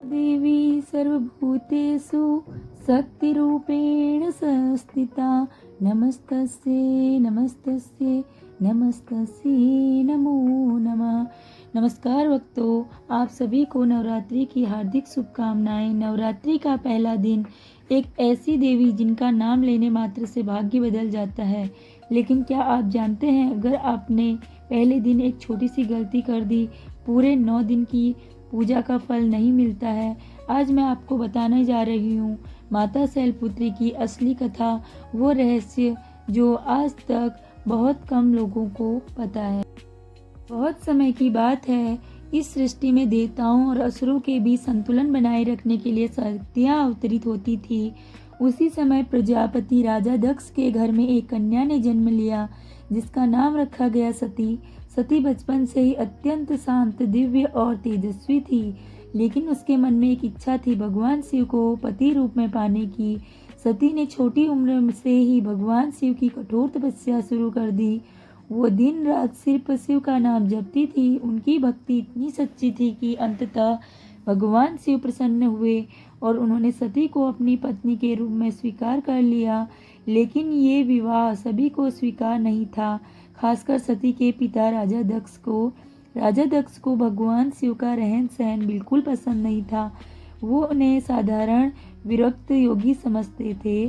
देवी सर्वभूतेषु शक्तिरूपेण संस्थिता नमस्तस्यै नमस्तस्यै नमस्तस्यै नमो नमः। नमस्कार भक्तों, आप सभी को नवरात्रि की हार्दिक शुभकामनाएं। नवरात्रि का पहला दिन एक ऐसी देवी जिनका नाम लेने मात्र से भाग्य बदल जाता है। लेकिन क्या आप जानते हैं, अगर आपने पहले दिन एक छोटी सी गलती कर दी, पूरे 9 दिन की पूजा का फल नहीं मिलता है। आज मैं आपको बताने जा रही हूँ माता शैलपुत्री की असली कथा, वो रहस्य जो आज तक बहुत कम लोगों को पता है। बहुत समय की बात है, इस सृष्टि में देवताओं और असुरों के बीच संतुलन बनाए रखने के लिए शक्तियाँ अवतरित होती थी। उसी समय प्रजापति राजा दक्ष के घर में एक कन्या ने जन्म लिया, जिसका नाम रखा गया सती। सती बचपन से ही अत्यंत शांत, दिव्य और तेजस्वी थी, लेकिन उसके मन में एक इच्छा थी भगवान शिव को पति रूप में पाने की। सती ने छोटी उम्र से ही भगवान शिव की कठोर तपस्या शुरू कर दी। वो दिन रात सिर्फ शिव का नाम जपती थी। उनकी भक्ति इतनी सच्ची थी कि अंततः भगवान शिव प्रसन्न हुए और उन्होंने सती को अपनी पत्नी के रूप में स्वीकार कर लिया। लेकिन ये विवाह सभी को स्वीकार नहीं था, खासकर सती के पिता राजा दक्ष को। राजा दक्ष को भगवान शिव का रहन सहन बिल्कुल पसंद नहीं था। वो उन्हें साधारण विरक्त योगी समझते थे।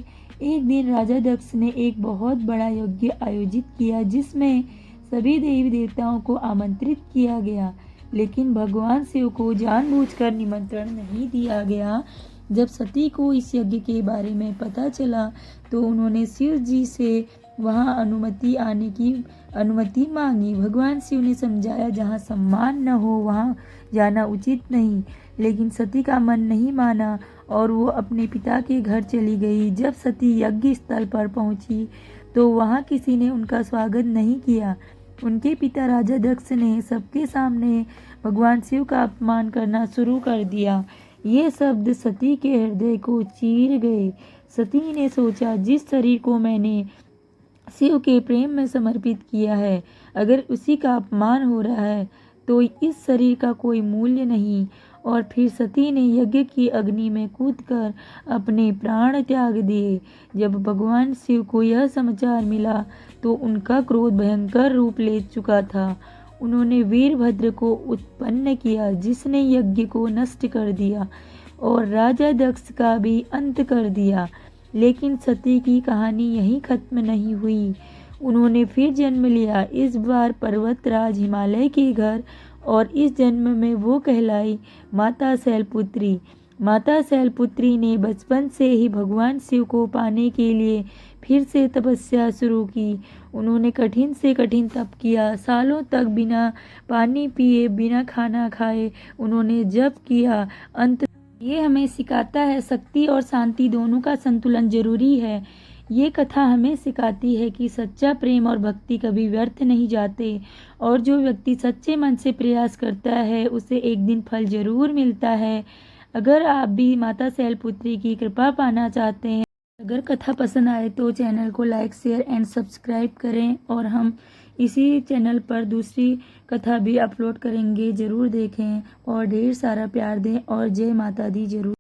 एक दिन राजा दक्ष ने एक बहुत बड़ा यज्ञ आयोजित किया, जिसमें सभी देवी देवताओं को आमंत्रित किया गया, लेकिन भगवान शिव को जानबूझकर निमंत्रण नहीं दिया गया। जब सती को इस यज्ञ के बारे में पता चला तो उन्होंने शिव जी से वहां आने की अनुमति मांगी। भगवान शिव ने समझाया, जहां सम्मान न हो वहां जाना उचित नहीं, लेकिन सती का मन नहीं माना और वो अपने पिता के घर चली गई। जब सती यज्ञ स्थल पर पहुंची तो वहां किसी ने उनका स्वागत नहीं किया। उनके पिता राजा दक्ष ने सबके सामने भगवान शिव का अपमान करना शुरू कर दिया। ये शब्द सती के हृदय को चीर गए। सती ने सोचा, जिस शरीर को मैंने शिव के प्रेम में समर्पित किया है, अगर उसी का अपमान हो रहा है तो इस शरीर का कोई मूल्य नहीं। और फिर सती ने यज्ञ की अग्नि में कूदकर अपने प्राण त्याग दिए। जब भगवान शिव को यह समाचार मिला तो उनका क्रोध भयंकर रूप ले चुका था। उन्होंने वीरभद्र को उत्पन्न किया, जिसने यज्ञ को नष्ट कर दिया और राजा दक्ष का भी अंत कर दिया। लेकिन सती की कहानी यहीं खत्म नहीं हुई। उन्होंने फिर जन्म लिया, इस बार पर्वतराज हिमालय के घर, और इस जन्म में वो कहलाई माता शैलपुत्री। माता शैलपुत्री ने बचपन से ही भगवान शिव को पाने के लिए फिर से तपस्या शुरू की। उन्होंने कठिन से कठिन तप किया। सालों तक बिना पानी पिए, बिना खाना खाए उन्होंने जप किया। अंत ये हमें सिखाता है, शक्ति और शांति दोनों का संतुलन जरूरी है। ये कथा हमें सिखाती है कि सच्चा प्रेम और भक्ति कभी व्यर्थ नहीं जाते, और जो व्यक्ति सच्चे मन से प्रयास करता है उसे एक दिन फल जरूर मिलता है। अगर आप भी माता शैलपुत्री की कृपा पाना चाहते हैं, अगर कथा पसंद आए तो चैनल को लाइक, शेयर एंड सब्सक्राइब करें, और हम इसी चैनल पर दूसरी कथा भी अपलोड करेंगे। ज़रूर देखें और ढेर सारा प्यार दें, और जय माता दी जरूर।